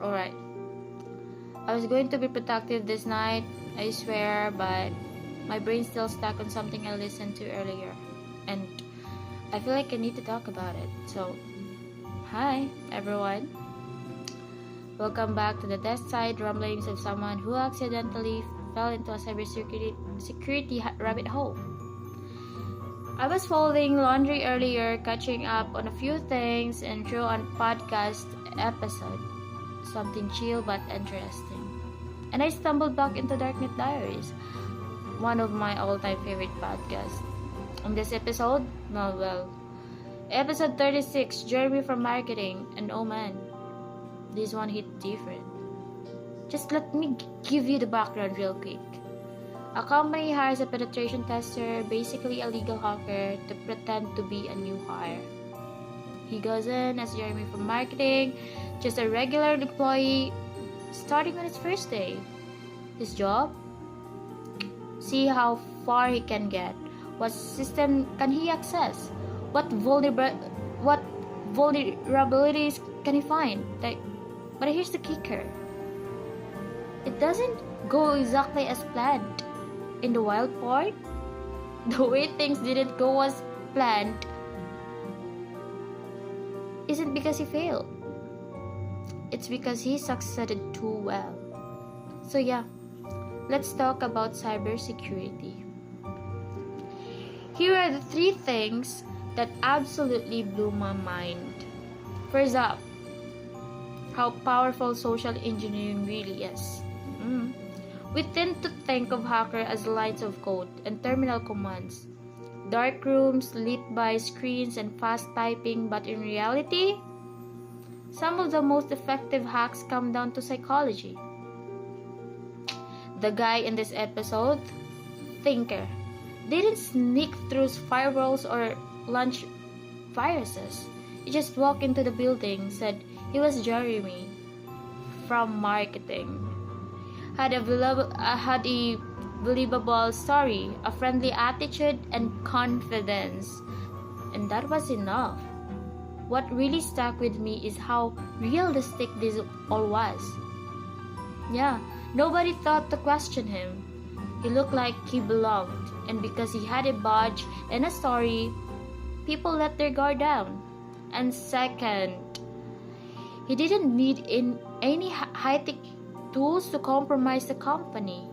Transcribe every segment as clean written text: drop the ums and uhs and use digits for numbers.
Alright. I was going to be productive this night, I swear, but my brain's still stuck on something I listened to earlier. And I feel like I need to talk about it. So, hi, everyone. Welcome back to the desk side rumblings of someone who accidentally fell into a cybersecurity rabbit hole. I was folding laundry earlier, catching up on a few things, and threw on podcast episode. Something chill but interesting. And I stumbled back into Darknet Diaries, one of my all-time favorite podcasts. On this episode, episode 36, Jeremy from Marketing, and oh man, this one hit different. Just let me give you the background real quick. A company hires a penetration tester, basically a legal hacker, to pretend to be a new hire. He goes in as Jeremy from Marketing, just a regular employee, starting on his first day. His job? See how far he can get. What system can he access? What vulnerabilities can he find? But here's the kicker. It doesn't go exactly as planned. In the wild part, the way things didn't go as planned isn't because he failed. It's because he succeeded too well. So yeah, let's talk about cybersecurity. Here are the 3 things that absolutely blew my mind. First up, how powerful social engineering really is. We tend to think of hacker as lines of code and terminal commands, dark rooms lit by screens and fast typing, but in reality, some of the most effective hacks come down to psychology. The guy in this episode, Thinker, didn't sneak through firewalls or launch viruses. He just walked into the building, said he was Jeremy from Marketing, had a believable story, a friendly attitude, and confidence. And that was enough. What really stuck with me is how realistic this all was. Yeah, nobody thought to question him. He looked like he belonged, and because he had a badge and a story, people let their guard down. And second, he didn't need any high-tech tools to compromise the company.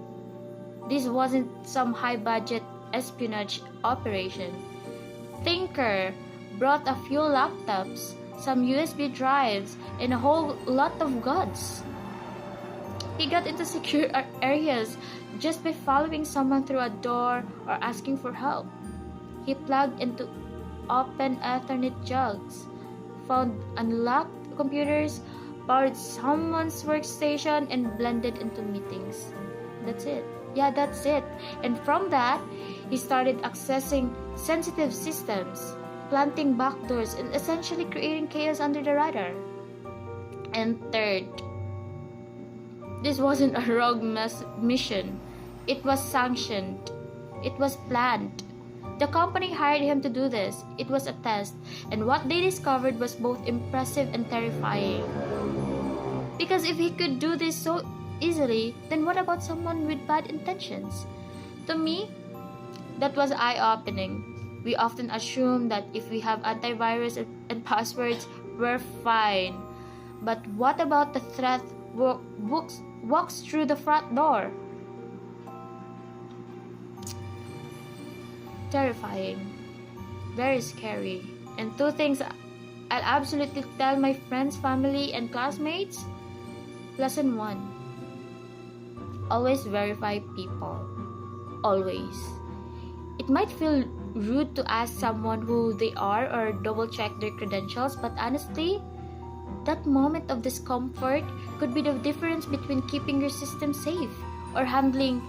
This wasn't some high-budget espionage operation. Thinker brought a few laptops, some USB drives, and a whole lot of guns. He got into secure areas just by following someone through a door or asking for help. He plugged into open Ethernet jugs, found unlocked computers, powered someone's workstation, and blended into meetings. That's it. Yeah, that's it. And from that, he started accessing sensitive systems, planting backdoors, and essentially creating chaos under the radar. And third, this wasn't a rogue mission. It was sanctioned. It was planned. The company hired him to do this. It was a test, and what they discovered was both impressive and terrifying. Because if he could do this so easily, then what about someone with bad intentions? To me, that was eye-opening. We often assume that if we have antivirus and passwords, we're fine. But what about the threat walks through the front door? Terrifying, very scary. And 2 things I'll absolutely tell my friends, family, and classmates. Lesson 1. Always verify people. Always. It might feel rude to ask someone who they are or double check their credentials, but honestly, that moment of discomfort could be the difference between keeping your system safe or handing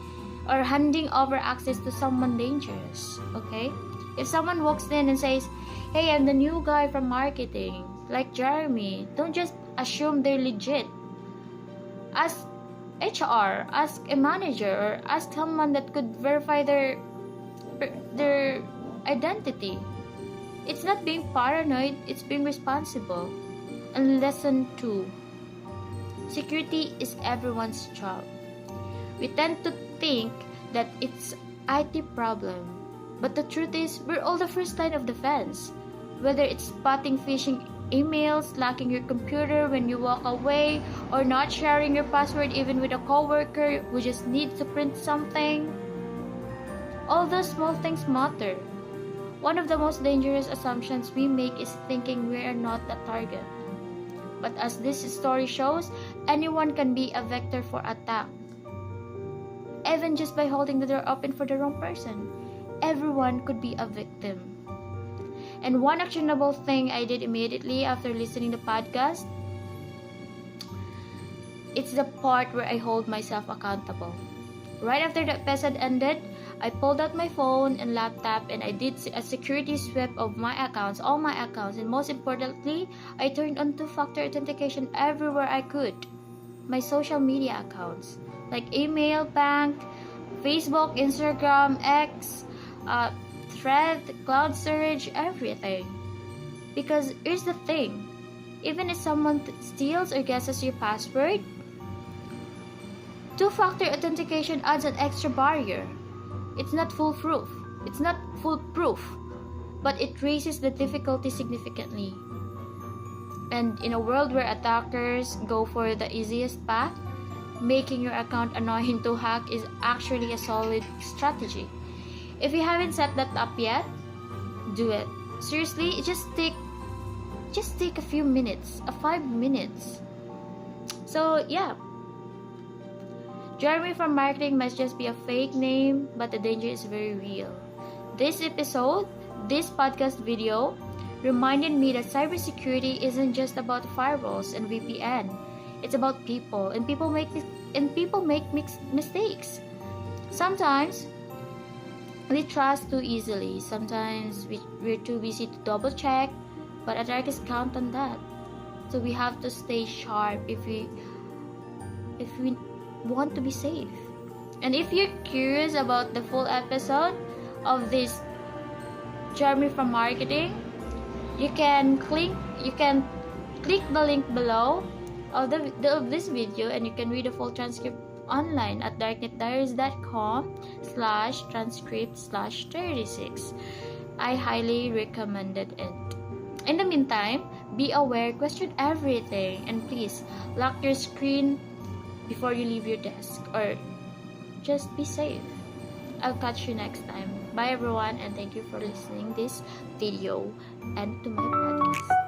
over access to someone dangerous. Okay? If someone walks in and says, "Hey, I'm the new guy from marketing," like Jeremy, don't just assume they're legit. Ask HR, ask a manager, or ask someone that could verify their identity. It's not being paranoid, it's being responsible. And lesson 2. Security is everyone's job. We tend to think that it's IT problem, but the truth is we're all the first line of defense. Whether it's spotting phishing emails, locking your computer when you walk away, or not sharing your password even with a coworker who just needs to print something. All those small things matter. One of the most dangerous assumptions we make is thinking we are not the target. But as this story shows, anyone can be a vector for attack. Even just by holding the door open for the wrong person, everyone could be a victim. And one actionable thing I did immediately after listening to the podcast, it's the part where I hold myself accountable. Right after the episode ended, I pulled out my phone and laptop and I did a security sweep of my accounts, all my accounts, and most importantly, I turned on two-factor authentication everywhere I could. My social media accounts, like email, bank, Facebook, Instagram, X, Thread, cloud storage, everything. Because here's the thing, even if someone steals or guesses your password, two-factor authentication adds an extra barrier. It's not foolproof, but it raises the difficulty significantly. And in a world where attackers go for the easiest path, making your account annoying to hack is actually a solid strategy. If you haven't set that up yet, do it. Seriously, just take a few minutes, 5 minutes. So yeah, Jeremy from marketing must just be a fake name, but the danger is very real. This podcast video reminded me that cybersecurity isn't just about firewalls and VPN. It's about people, and people make mistakes. Sometimes we trust too easily. Sometimes we're too busy to double check, but attackers count on that. So we have to stay sharp if we want to be safe. And if you're curious about the full episode of this Jeremy from marketing, you can click the link below of this video, and you can read the full transcript online at darknetdiaries.com/transcript/36. I highly recommended it. In the meantime, be aware, question everything, and please lock your screen before you leave your desk, or just be safe. I'll catch you next time. Bye everyone, and thank you for listening this video and to my podcast.